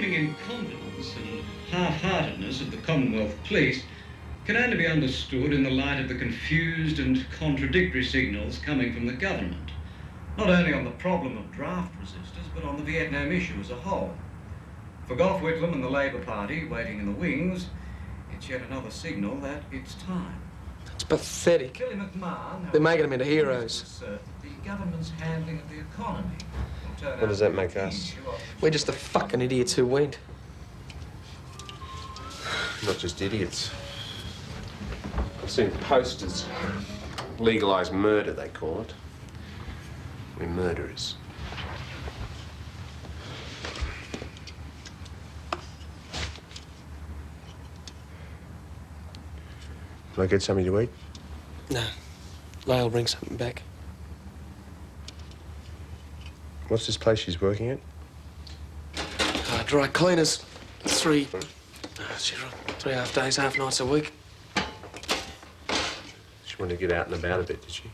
seeming incompetence and half-heartedness of the Commonwealth Police can only be understood in the light of the confused and contradictory signals coming from the government, not only on the problem of draft resistors, but on the Vietnam issue as a whole. For Gough Whitlam and the Labour Party, waiting in the wings, it's yet another signal that it's time. It's pathetic. Billy McMahon, they're making them into heroes. The government's handling of the economy. What does that make us? We're just the fucking idiots who went. Not just idiots. I've seen posters. Legalise murder, they call it. We're murderers. Can I get something to eat? No. Lael, bring something back. What's this place she's working at? Dry cleaners. 3 half days, half nights a week. She wanted to get out and about a bit, did she?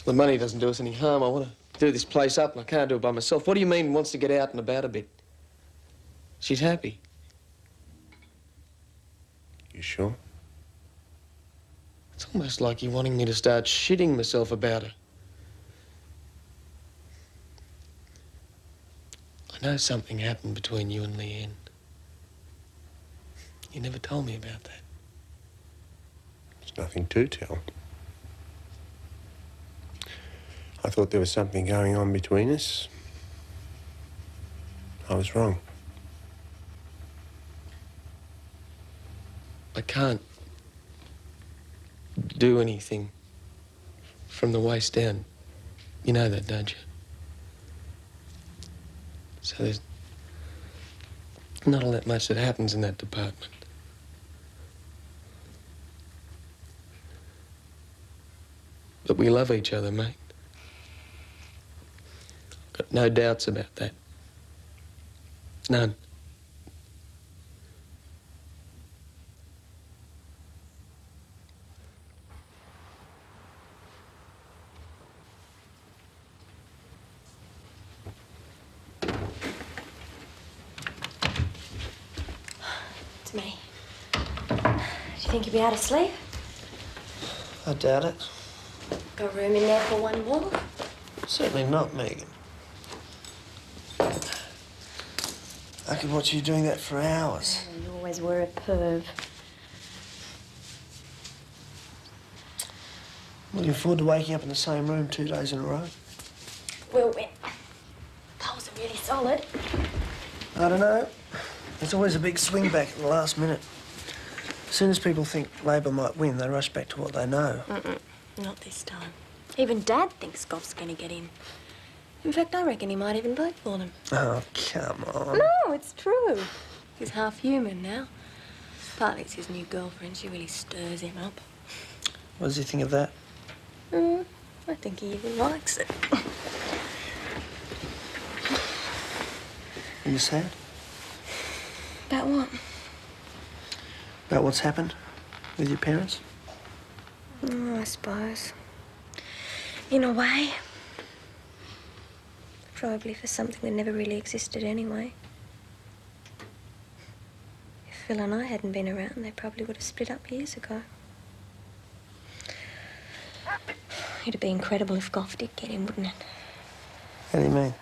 The money doesn't do us any harm. I want to do this place up, and I can't do it by myself. What do you mean wants to get out and about a bit? She's happy. You sure? It's almost like you're wanting me to start shitting myself about her. I know something happened between you and Leanne. You never told me about that. There's nothing to tell. I thought there was something going on between us. I was wrong. I can't do anything from the waist down. You know that, don't you? So there's not all that much that happens in that department. But we love each other, mate. Got no doubts about that. None. It's me. Do you think you'll be out of sleep? I doubt it. Got room in there for one more? Certainly not, Megan. I could watch you doing that for hours. Oh, you always were a perv. Looking forward to waking up in the same room 2 days in a row. Well, when poles are really solid. I don't know. There's always a big swing back at the last minute. As soon as people think Labor might win, they rush back to what they know. Not this time. Even Dad thinks Goff's going to get in. In fact, I reckon he might even vote for them. Oh, come on. No, it's true. He's half human now. Partly it's his new girlfriend. She really stirs him up. What does he think of that? I think he even likes it. Are you sad? About what? About what's happened with your parents? I suppose. In a way. Probably for something that never really existed anyway. If Phil and I hadn't been around, they probably would have split up years ago. It'd be incredible if Goff did get in, wouldn't it? How do you mean?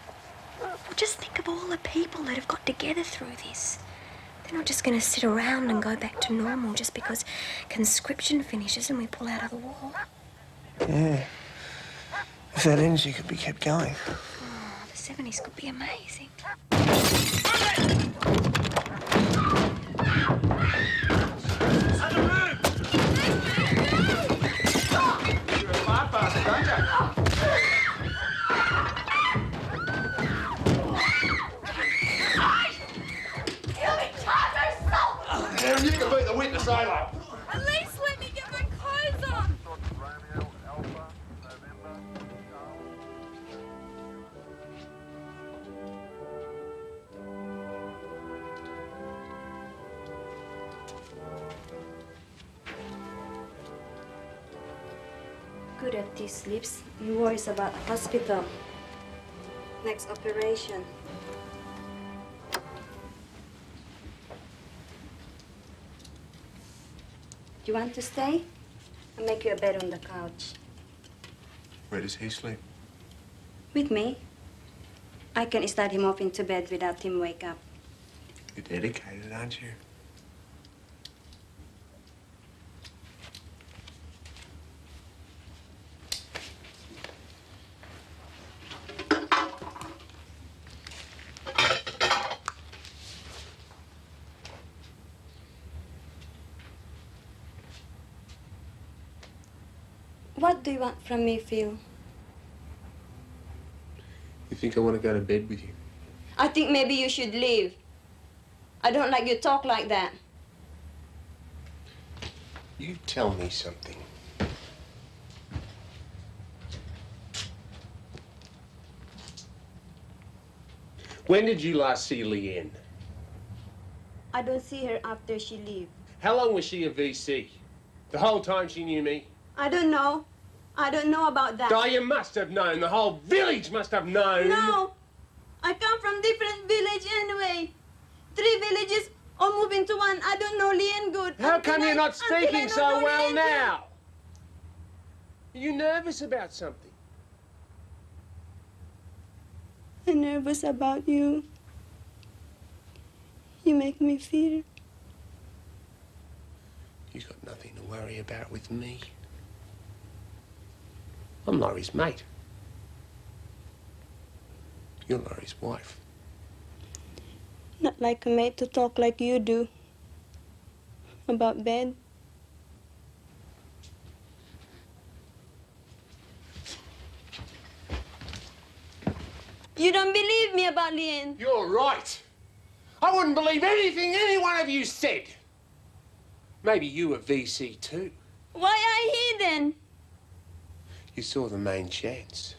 Well, just think of all the people that have got together through this. They're not just going to sit around and go back to normal just because conscription finishes and we pull out of the war. Yeah. If that energy could be kept going. Oh, the 70s could be amazing. Aaron, you can be the witness, Ayla. At least let me get my clothes on. Good at these lips. You worries about hospital. Next operation. Do you want to stay? I'll make you a bed on the couch. Where does he sleep? With me. I can start him off into bed without him wake up. You're dedicated, aren't you? What do you want from me, Phil? You think I want to go to bed with you? I think maybe you should leave. I don't like you talk like that. You tell me something. When did you last see Leanne? I don't see her after she leave. How long was she a VC? The whole time she knew me? I don't know. I don't know about that. Oh, you must have known. The whole village must have known. No. I come from different village anyway. 3 villages all move into one. I don't know Leanne good. How come you're not speaking so well Leanne now? Are you nervous about something? I'm nervous about you. You make me feel. You've got nothing to worry about with me. I'm Laurie's mate. You're Laurie's wife. Not like a mate to talk like you do. About bed. You don't believe me about Leanne. You're right. I wouldn't believe anything any one of you said. Maybe you were VC too. Why are he then? You saw the main chance.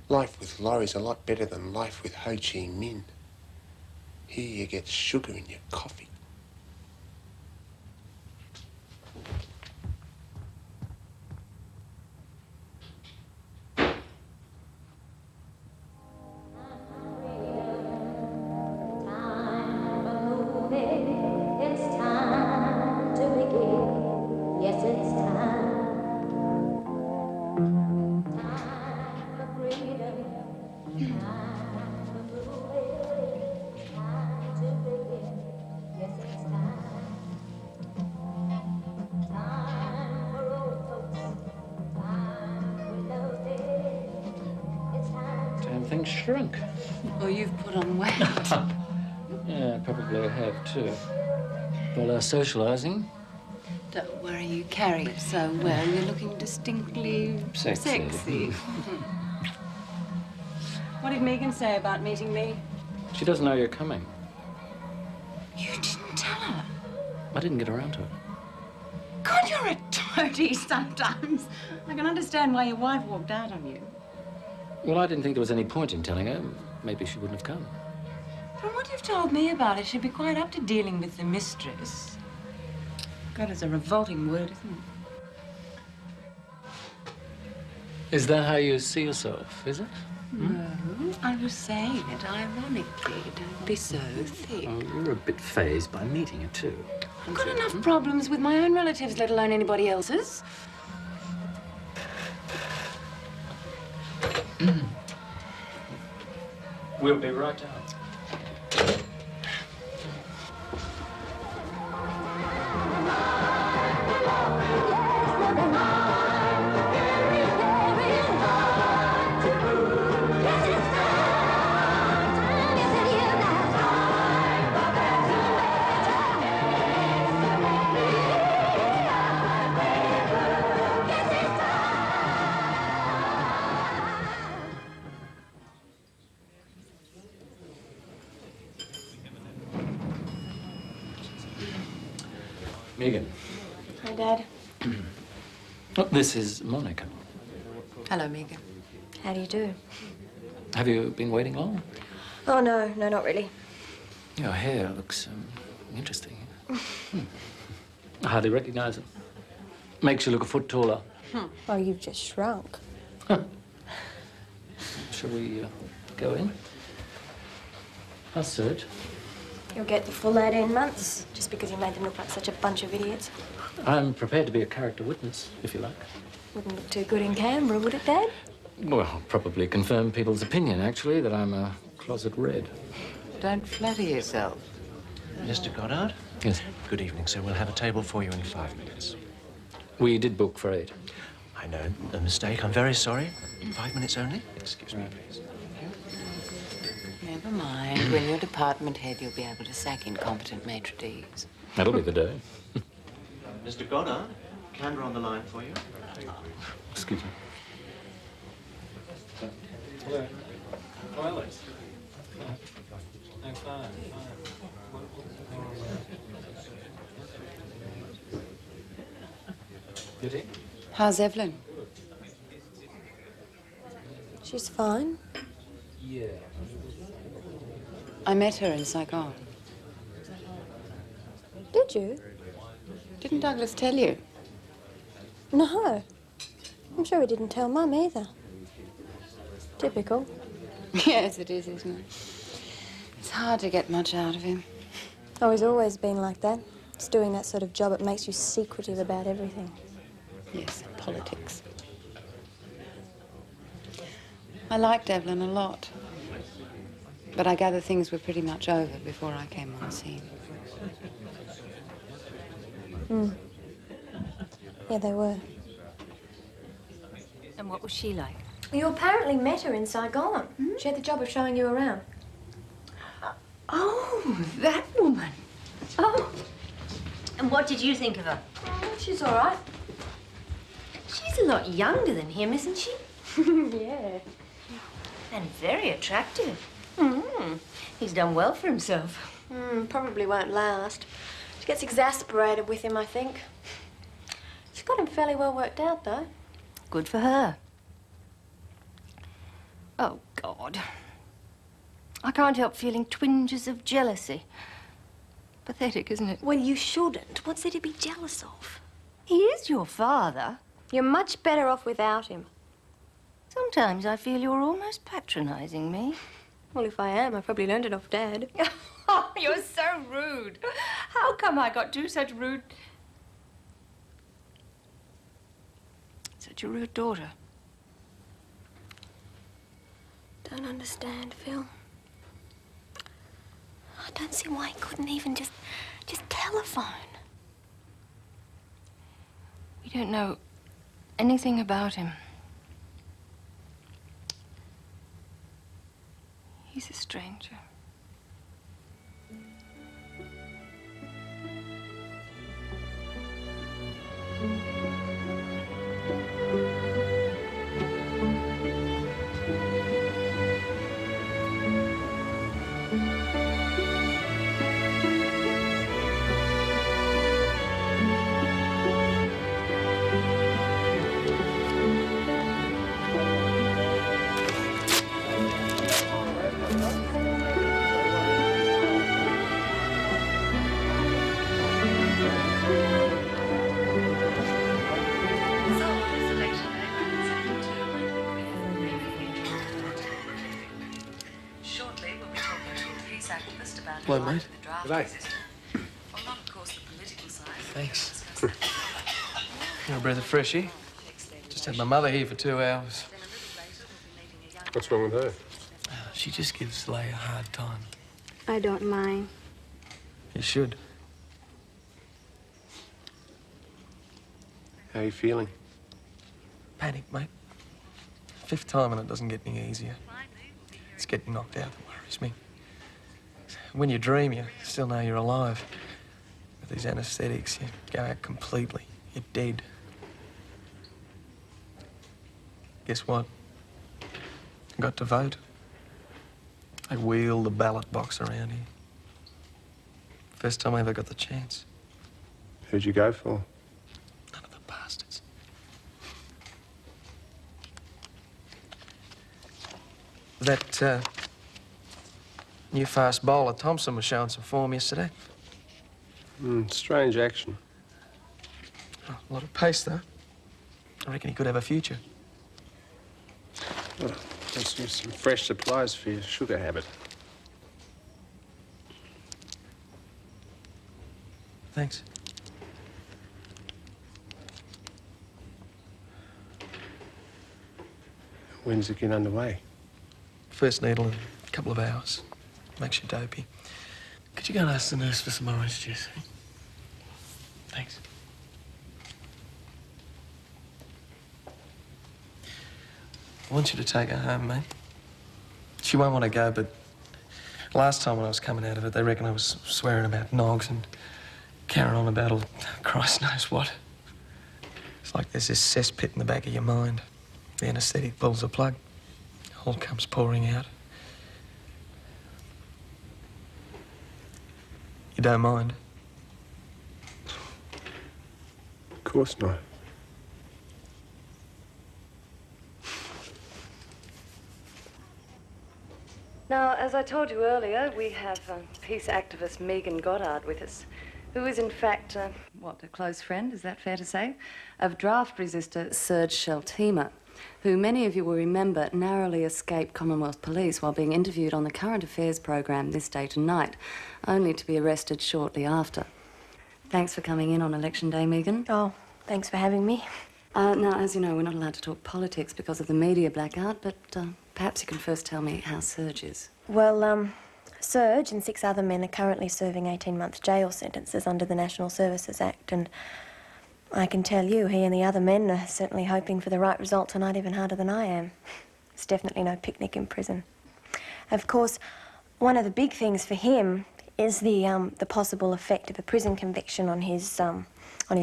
Life with Laurie's a lot better than life with Ho Chi Minh. Here you get sugar in your coffee. Things shrunk. Well, you've put on weight. Yeah, probably I have too. All our socialising. Don't worry, you carry it so well. You're looking distinctly sexy. What did Megan say about meeting me? She doesn't know you're coming. You didn't tell her. I didn't get around to it. God, you're a toady sometimes. I can understand why your wife walked out on you. Well, I didn't think there was any point in telling her. Maybe she wouldn't have come. From what you've told me about her, she'd be quite up to dealing with the mistress. God, it's a revolting word, isn't it? Is that how you see yourself, is it? No, I was saying it ironically. Don't be so thick. Oh, you're a bit fazed by meeting her, too. I've got enough problems with my own relatives, let alone anybody else's. We'll be right down. Megan. Hi, Dad. Oh, this is Monica. Hello, Megan. How do you do? Have you been waiting long? Oh, no, not really. Your hair looks interesting. I hardly recognize it. Makes you look a foot taller. Oh, you've just shrunk. Shall we go in? How's Serge? You'll get the full 18 months, just because you made them look like such a bunch of idiots. I'm prepared to be a character witness, if you like. Wouldn't look too good in Canberra, would it, Dad? Well, probably confirm people's opinion, actually, that I'm a closet red. Don't flatter yourself. Mr. Goddard? Yes. Good evening, sir. We'll have a table for you in 5 minutes. We did book for 8. I know. A mistake. I'm very sorry. 5 minutes only? Excuse me, please. Never mind. When you're department head, you'll be able to sack incompetent maitre d's. That'll be the day. Mr. Goddard, Canberra on the line for you. Excuse me. Hello. Oh, Alex. I'm fine. Did he? How's Evelyn? She's fine. Yeah. I met her in Saigon. Did you? Didn't Douglas tell you? No. I'm sure he didn't tell Mum either. Typical. Yes, it is, isn't it? It's hard to get much out of him. Oh, he's always been like that. It's doing that sort of job that makes you secretive about everything. Yes, politics. I liked Evelyn a lot. But I gather things were pretty much over before I came on scene. Yeah, they were. And what was she like? You apparently met her in Saigon. She had the job of showing you around. Oh, that woman. Oh. And what did you think of her? Oh, she's all right. She's a lot younger than him, isn't she? Yeah. And very attractive. He's done well for himself. Probably won't last. She gets exasperated with him, I think. She's got him fairly well worked out, though. Good for her. Oh, God. I can't help feeling twinges of jealousy. Pathetic, isn't it? Well, you shouldn't. What's there to be jealous of? He is your father. You're much better off without him. Sometimes I feel you're almost patronizing me. Well, if I am, I probably learned it off Dad. Oh, you're so rude. How come I got such a rude daughter? Don't understand, Phil. I don't see why he couldn't even just telephone. We don't know anything about him. He's a stranger. Hello, mate. G'day. Well, not, of course, the political side. Thanks. You're a breath of fresh air. Just had my mother here for 2 hours. What's wrong with her? She just gives Leigh a hard time. I don't mind. You should. How are you feeling? Panic, mate. 5th time and it doesn't get any easier. It's getting knocked out that worries me. When you dream, you still know you're alive. With these anaesthetics, you go out completely. You're dead. Guess what? I got to vote. They wheeled the ballot box around here. First time I ever got the chance. Who'd you go for? None of the bastards. That, new fast bowler Thompson was showing some form yesterday. Strange action. Oh, a lot of pace, though. I reckon he could have a future. Well, let's use some fresh supplies for your sugar habit. Thanks. When's it get underway? First needle in a couple of hours. Makes you dopey. Could you go and ask the nurse for some orange juice? Thanks. I want you to take her home, mate. She won't want to go, but last time when I was coming out of it, they reckon I was swearing about nogs and carrying on about all Christ knows what. It's like there's this cesspit in the back of your mind. The anaesthetic pulls the plug. All comes pouring out. You don't mind? Of course not. Now, as I told you earlier, we have peace activist Megan Goddard with us, who is in fact, a close friend, is that fair to say, of draft resister Serge Sheltima, who many of you will remember narrowly escaped Commonwealth Police while being interviewed on the Current Affairs programme This Day Tonight, only to be arrested shortly after. Thanks for coming in on Election Day, Megan. Oh, thanks for having me. Now, as you know, we're not allowed to talk politics because of the media blackout, but perhaps you can first tell me how Serge is. Well, Serge and 6 other men are currently serving 18-month jail sentences under the National Services Act, and I can tell you, he and the other men are certainly hoping for the right result tonight even harder than I am. It's definitely no picnic in prison. Of course, one of the big things for him is the possible effect of a prison conviction on his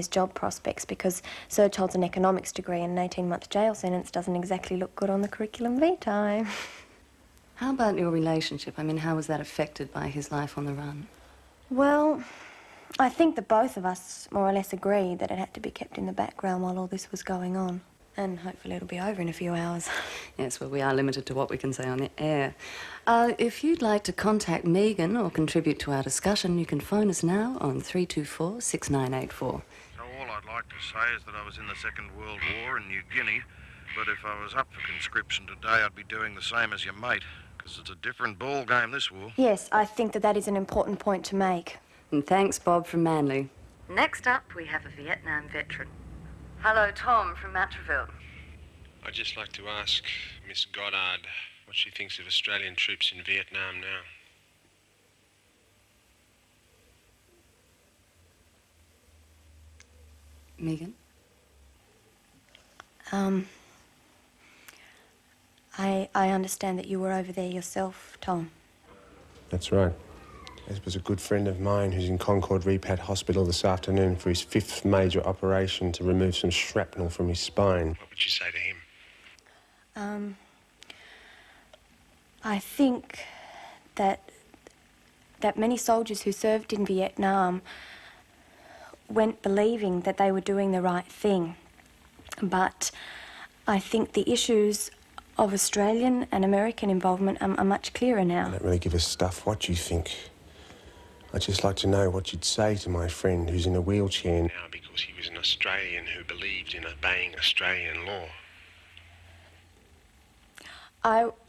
job prospects, because Serge holds an economics degree and an 18-month jail sentence doesn't exactly look good on the curriculum vitae. How about your relationship? I mean, how was that affected by his life on the run? Well, I think that both of us more or less agreed that it had to be kept in the background while all this was going on. And hopefully it'll be over in a few hours. Yes, well, we are limited to what we can say on the air. If you'd like to contact Megan or contribute to our discussion, you can phone us now on 324-6984. So all I'd like to say is that I was in the Second World War in New Guinea, but if I was up for conscription today, I'd be doing the same as your mate, because it's a different ball game, this war. Yes, I think that is an important point to make. And thanks, Bob from Manly. Next up, we have a Vietnam veteran. Hello, Tom from Matraville. I'd just like to ask Miss Goddard what she thinks of Australian troops in Vietnam now. Megan? I understand that you were over there yourself, Tom. That's right. This was a good friend of mine who's in Concord Repat Hospital this afternoon for his 5th major operation to remove some shrapnel from his spine. What would you say to him? I think that many soldiers who served in Vietnam went believing that they were doing the right thing. But I think the issues of Australian and American involvement are much clearer now. I don't really give a stuff what you think. I'd just like to know what you'd say to my friend who's in a wheelchair now because he was an Australian who believed in obeying Australian law.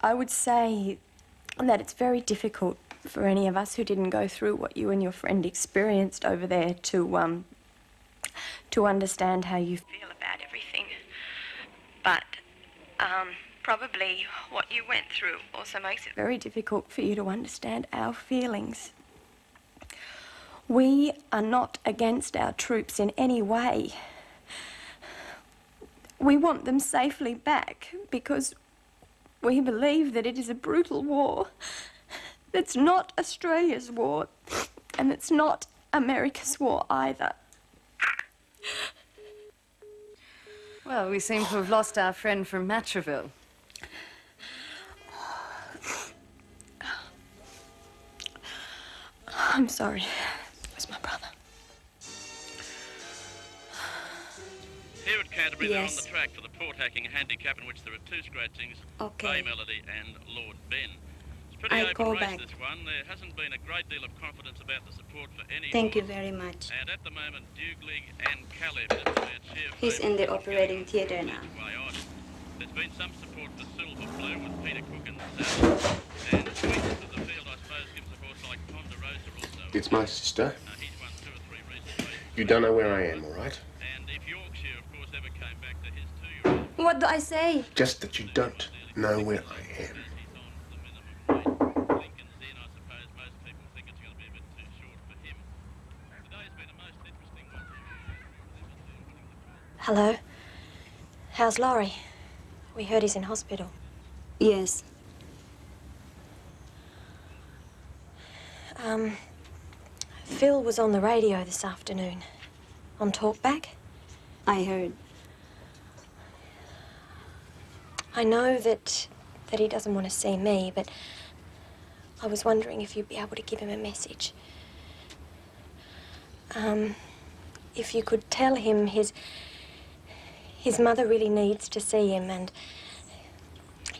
I would say that it's very difficult for any of us who didn't go through what you and your friend experienced over there to understand how you feel about everything. But probably what you went through also makes it very difficult for you to understand our feelings. We are not against our troops in any way. We want them safely back because we believe that it is a brutal war that's not Australia's war, and it's not America's war either. Well, we seem to have lost our friend from Matraville. I'm sorry. Where's my brother? Here at Canterbury, they're on Yes. the track for the port hacking handicap in which there are 2 scratchings, Okay. Bay Melody and Lord Ben. It's a pretty I open call race, back. this one. There hasn't been a great deal of confidence about the support for any Thank you horse. very much. And at the moment, Duglig and Caleb have their cheer He's in the operating theatre now. way on. There's been some support for Silver Blue with Peter Cook and Sal. And tweaks of the field, I suppose, gives a horse like Ponderosa also. It's my sister. He's won 2 or 3 recent You don't know where I am, all right? And if Yorkshire, of course, ever came back to his 2-year-old... What do I say? Just that you don't know where I am. Lincoln's Inn, I suppose most people think it's going to be a bit too short for him. Today's been a most interesting one. Hello. How's Laurie? We heard he's in hospital. Yes. Phil was on the radio this afternoon. On Talkback. I heard. I know that he doesn't want to see me, but I was wondering if you'd be able to give him a message. If you could tell him his mother really needs to see him, and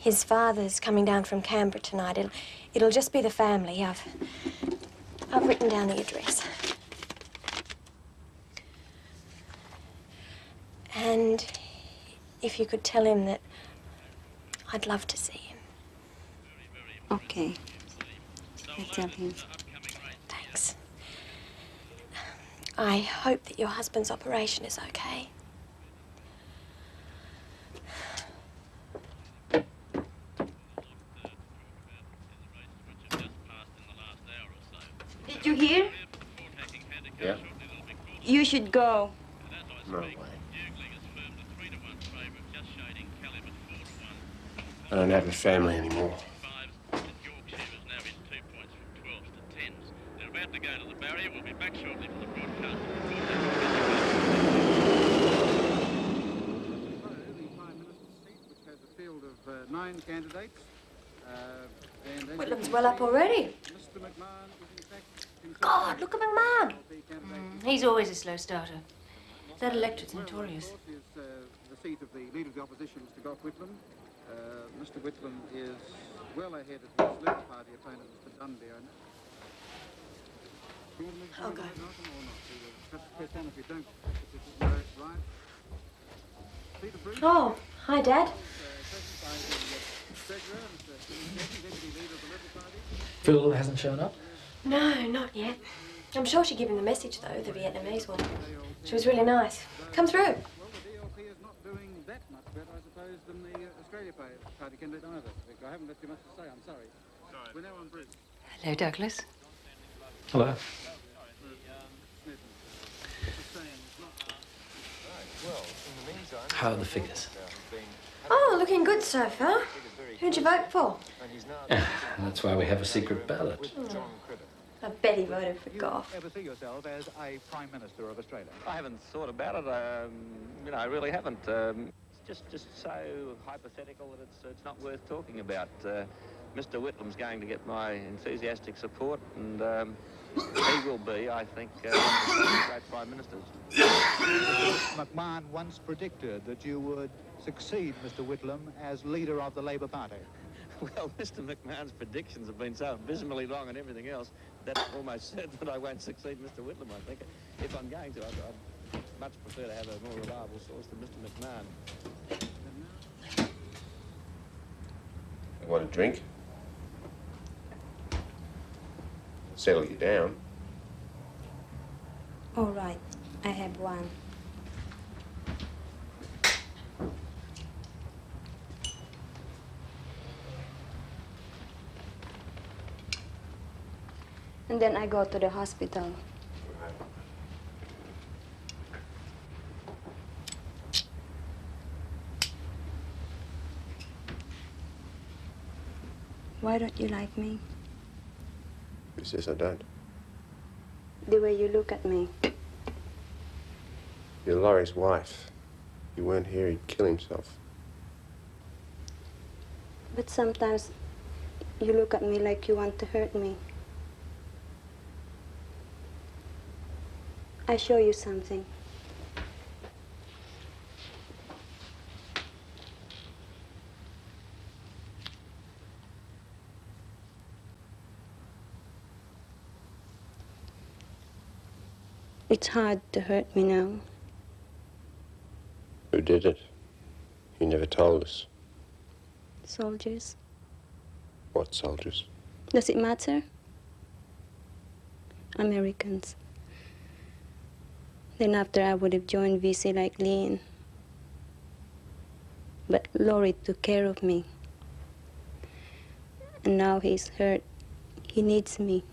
his father's coming down from Canberra tonight. It'll just be the family. I've written down the address. And if you could tell him that I'd love to see him. Okay. I'll tell him. Thanks. I hope that your husband's operation is okay. Did you hear? Yeah? You should go. No way. I don't have a family anymore. They're about to go to the barrier. We'll be back shortly for the broadcast. Has a field of 9 candidates. Whitlam's well up already. Mr. McMahon is in fact God, look at McMahon. He's always a slow starter. That electorate's notorious. is the seat of the leader of the opposition, Mr. Gough Whitlam. Mr. Whitlam is well ahead of his Labour Party opponent, Mr. Dunbar. I'll go. Oh, hi, Dad. Phil hasn't shown up? No, not yet. I'm sure she gave him the message, though, the Vietnamese one. She was really nice. Come through. Well, the DLP is not doing that much better, I suppose, than the Australia Party candidate either. I haven't got too much to say, I'm sorry. We're now on bridge. Hello, Douglas. Hello. How are the figures? Oh, looking good so far. Who'd you vote for? That's why we have a secret ballot. I bet he voted for Gough. Ever see yourself as a Prime Minister of Australia? I haven't thought about it. You know, I really haven't. It's just so hypothetical that it's not worth talking about. Mr. Whitlam's going to get my enthusiastic support, and he will be, I think, one of the great Prime Ministers. McMahon once predicted that you would succeed Mr. Whitlam as leader of the Labour Party. Well, Mr. McMahon's predictions have been so abysmally wrong and everything else that it's almost certain that I won't succeed Mr. Whitlam, I think. If I'm going to, I'd much prefer to have a more reliable source than Mr. McMahon. You want a drink? Settle you down. All right, I have one. And then I go to the hospital. Why don't you like me? Who says I don't? The way you look at me. You're Laurie's wife. If you weren't here, he'd kill himself. But sometimes you look at me like you want to hurt me. I show you something. It's hard to hurt me now. Who did it? You never told us. Soldiers. What soldiers? Does it matter? Americans. Then after I would have joined VC like Leon. But Laurie took care of me. And now he's hurt. He needs me.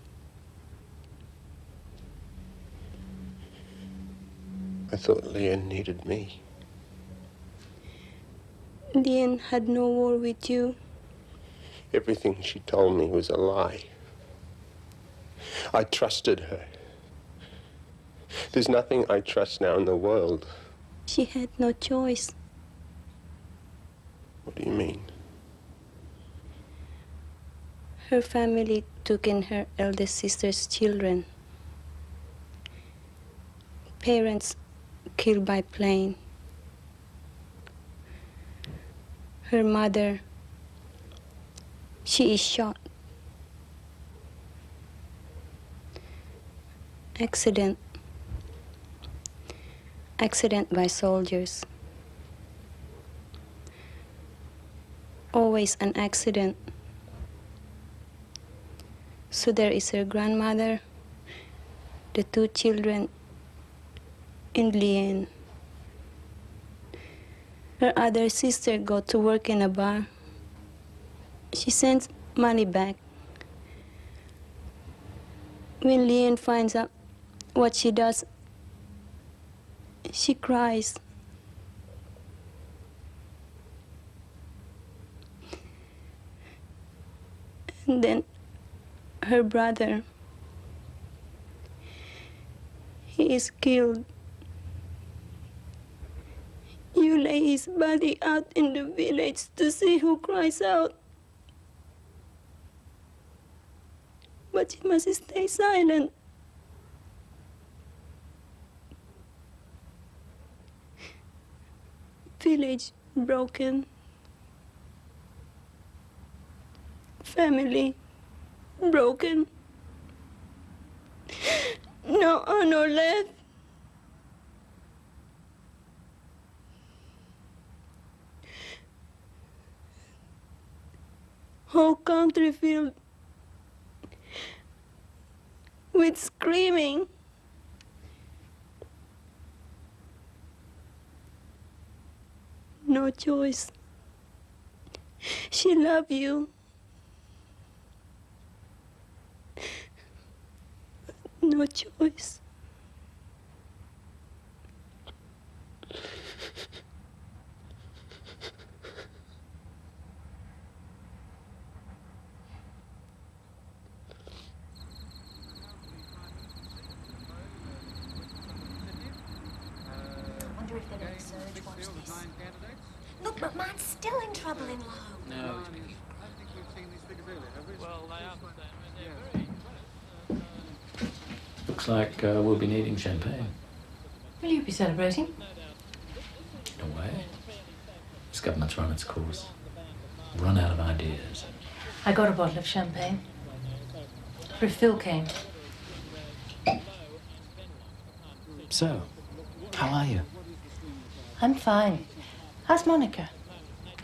I thought Leon needed me. Leon had no war with you. Everything she told me was a lie. I trusted her. There's nothing I trust now in the world. She had no choice. What do you mean? Her family took in her eldest sister's children. Parents killed by plane. Her mother, she is shot. Accident by soldiers. Always an accident. So there is her grandmother, the 2 children, and Leanne. Her other sister got to work in a bar. She sends money back. When Leanne finds out what she does, she cries. And then her brother, he is killed. You lay his body out in the village to see who cries out. But you must stay silent. Village broken. Family broken. No honor left. Whole country filled with screaming. No choice. She loved you. No choice. I wonder if they're in surge. Watch this. Look, but mine's still in trouble in Lowe. No. Well, they are they're very Looks like we'll be needing champagne. Will you be celebrating? In a way. This government's run its course. Run out of ideas. I got a bottle of champagne. For if Phil came. So, how are you? I'm fine. How's Monica?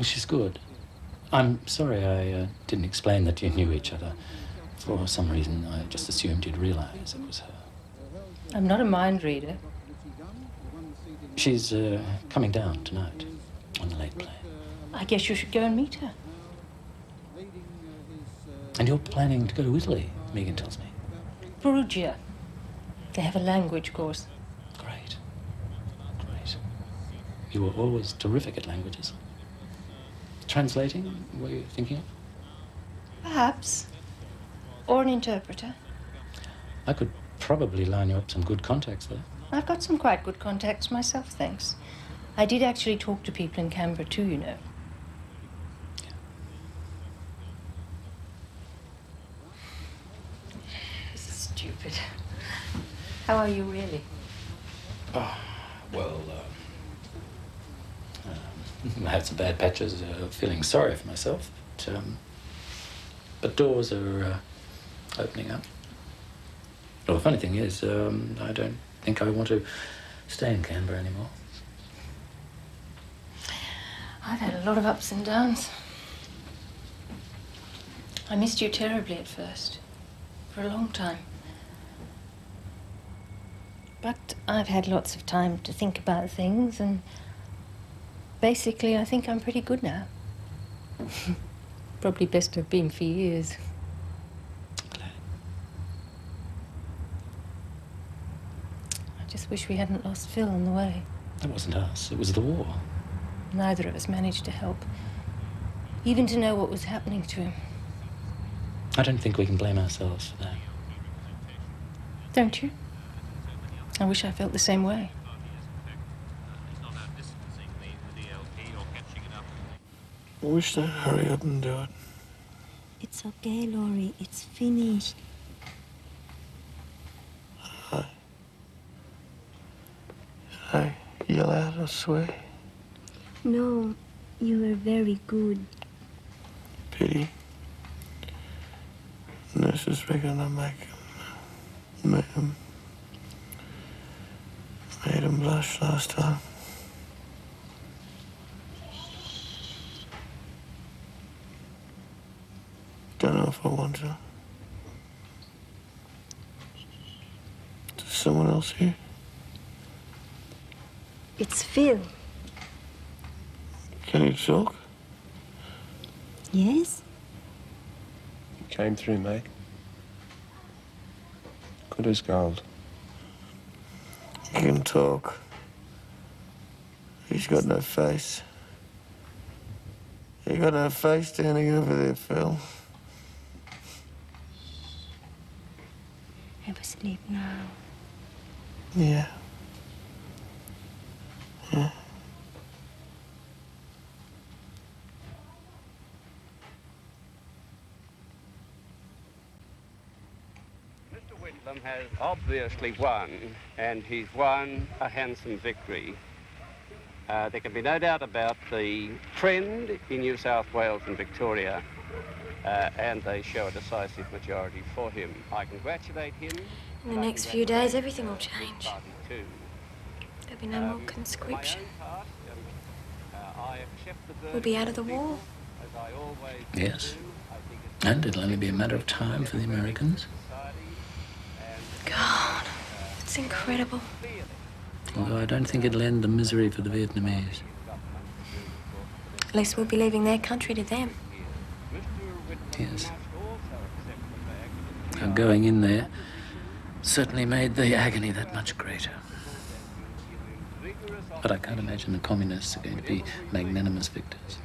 She's good. I'm sorry I didn't explain that you knew each other. For some reason, I just assumed you'd realize it was her. I'm not a mind reader. She's coming down tonight on the late plane. I guess you should go and meet her. And you're planning to go to Italy, Megan tells me. Perugia. They have a language course. Great. Great. You were always terrific at languages. Translating, were you thinking of? Perhaps. Or an interpreter. I could probably line you up some good contacts there. I've got some quite good contacts myself, thanks. I did actually talk to people in Canberra too, you know. Yeah. This is stupid. How are you really? Well, I had some bad patches, feeling sorry for myself, but doors are opening up. Well, the funny thing is, I don't think I want to stay in Canberra anymore. I've had a lot of ups and downs. I missed you terribly at first, for a long time. But I've had lots of time to think about things, and basically I think I'm pretty good now. Probably best to have been for years. I just wish we hadn't lost Phil on the way. That wasn't us, it was the war. Neither of us managed to help, even to know what was happening to him. I don't think we can blame ourselves for that. Don't you? I wish I felt the same way. I wish they'd hurry up and do it. It's okay, Laurie. It's finished. I yell out or swear. No, you were very good. Pity. Nurses reckon I made him blush last time. Don't know if I want to. Is someone else here? It's Phil. Can you talk? Yes? You came through, mate. Good as gold. He can talk. He's got no face. You got no face standing over there, Phil. Have a sleep now. Yeah. Yeah. Mr. Whitlam has obviously won, and he's won a handsome victory. There can be no doubt about the trend in New South Wales and Victoria, and they show a decisive majority for him. I congratulate him. In the next few days, everything will change. There'll be no more conscription. We'll be out of the war. Yes. And it'll only be a matter of time for the Americans. God, it's incredible. Although I don't think it'll end the misery for the Vietnamese. At least we'll be leaving their country to them. Yes. Our going in there certainly made the agony that much greater. But I can't imagine the communists are going to be magnanimous victors.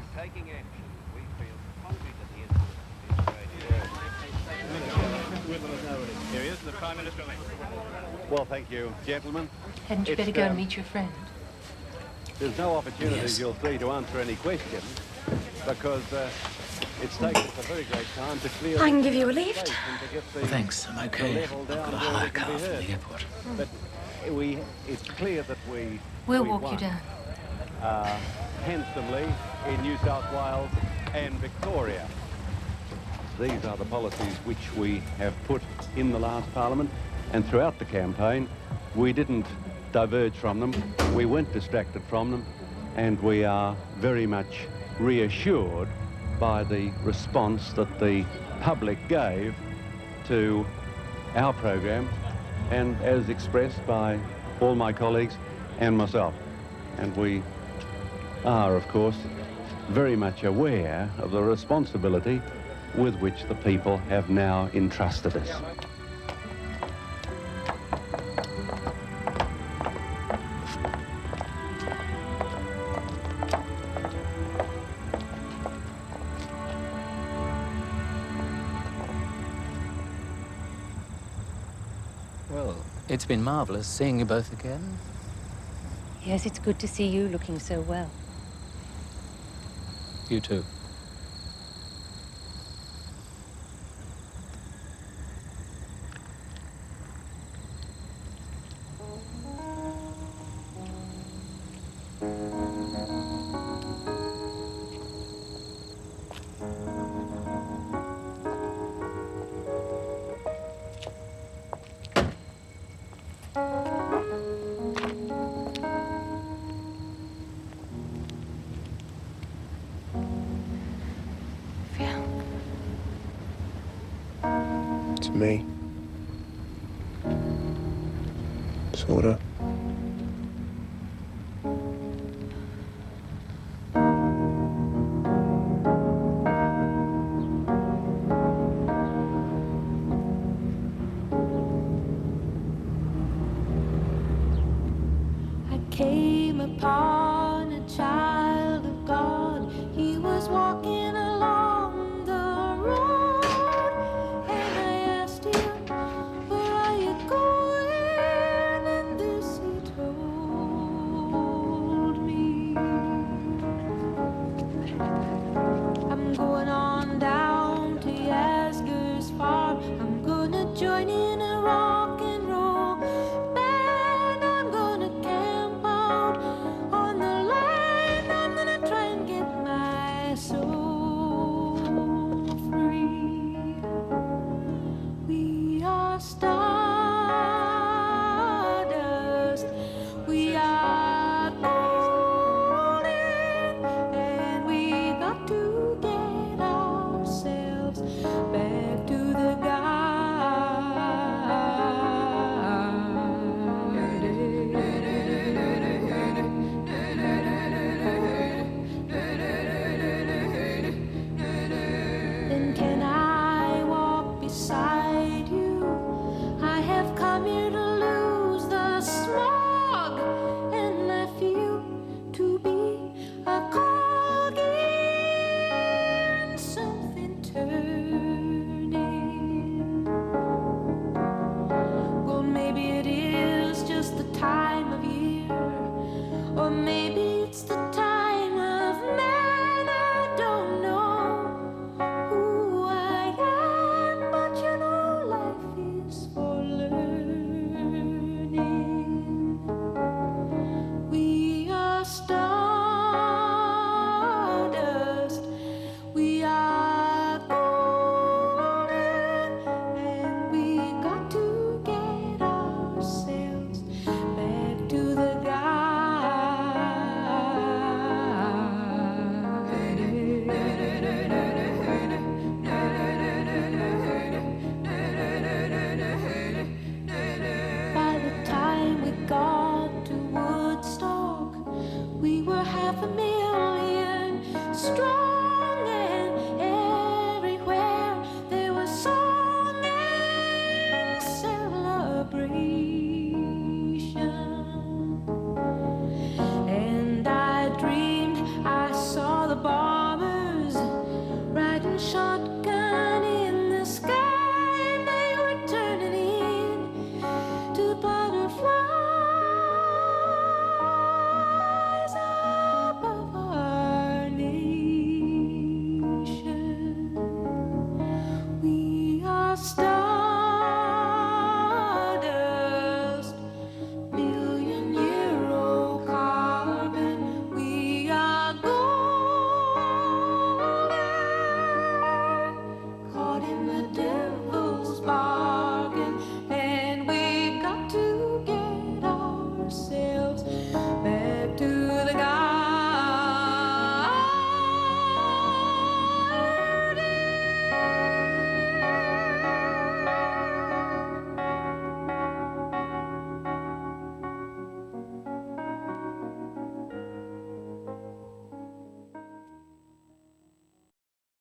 Here he is, the Prime Minister. Well, thank you, gentlemen. Hadn't you better go and meet your friend? There's no opportunities, you'll see, to answer any questions because it's taken us a very great time to clear... I can give you a lift. Well, thanks, I'm okay. I've got a hire car from the airport. But it's clear that we... We'll we walk won, you down. Handsomely in New South Wales and Victoria. These are the policies which we have put in the last Parliament, and throughout the campaign we didn't diverge from them, we weren't distracted from them, and we are very much reassured by the response that the public gave to our program, and as expressed by all my colleagues and myself. And we are, of course, very much aware of the responsibility with which the people have now entrusted us. Well, it's been marvellous seeing you both again. Yes, it's good to see you looking so well. You too. To me, it's sorta. Came upon a child of God. He was walking along the road, and I asked him, "Where are you going?" And this he told me. I'm going on down to Asger's farm. I'm gonna join in a rock and roll band. I'm gonna camp out on the line. I'm gonna try and get my soul.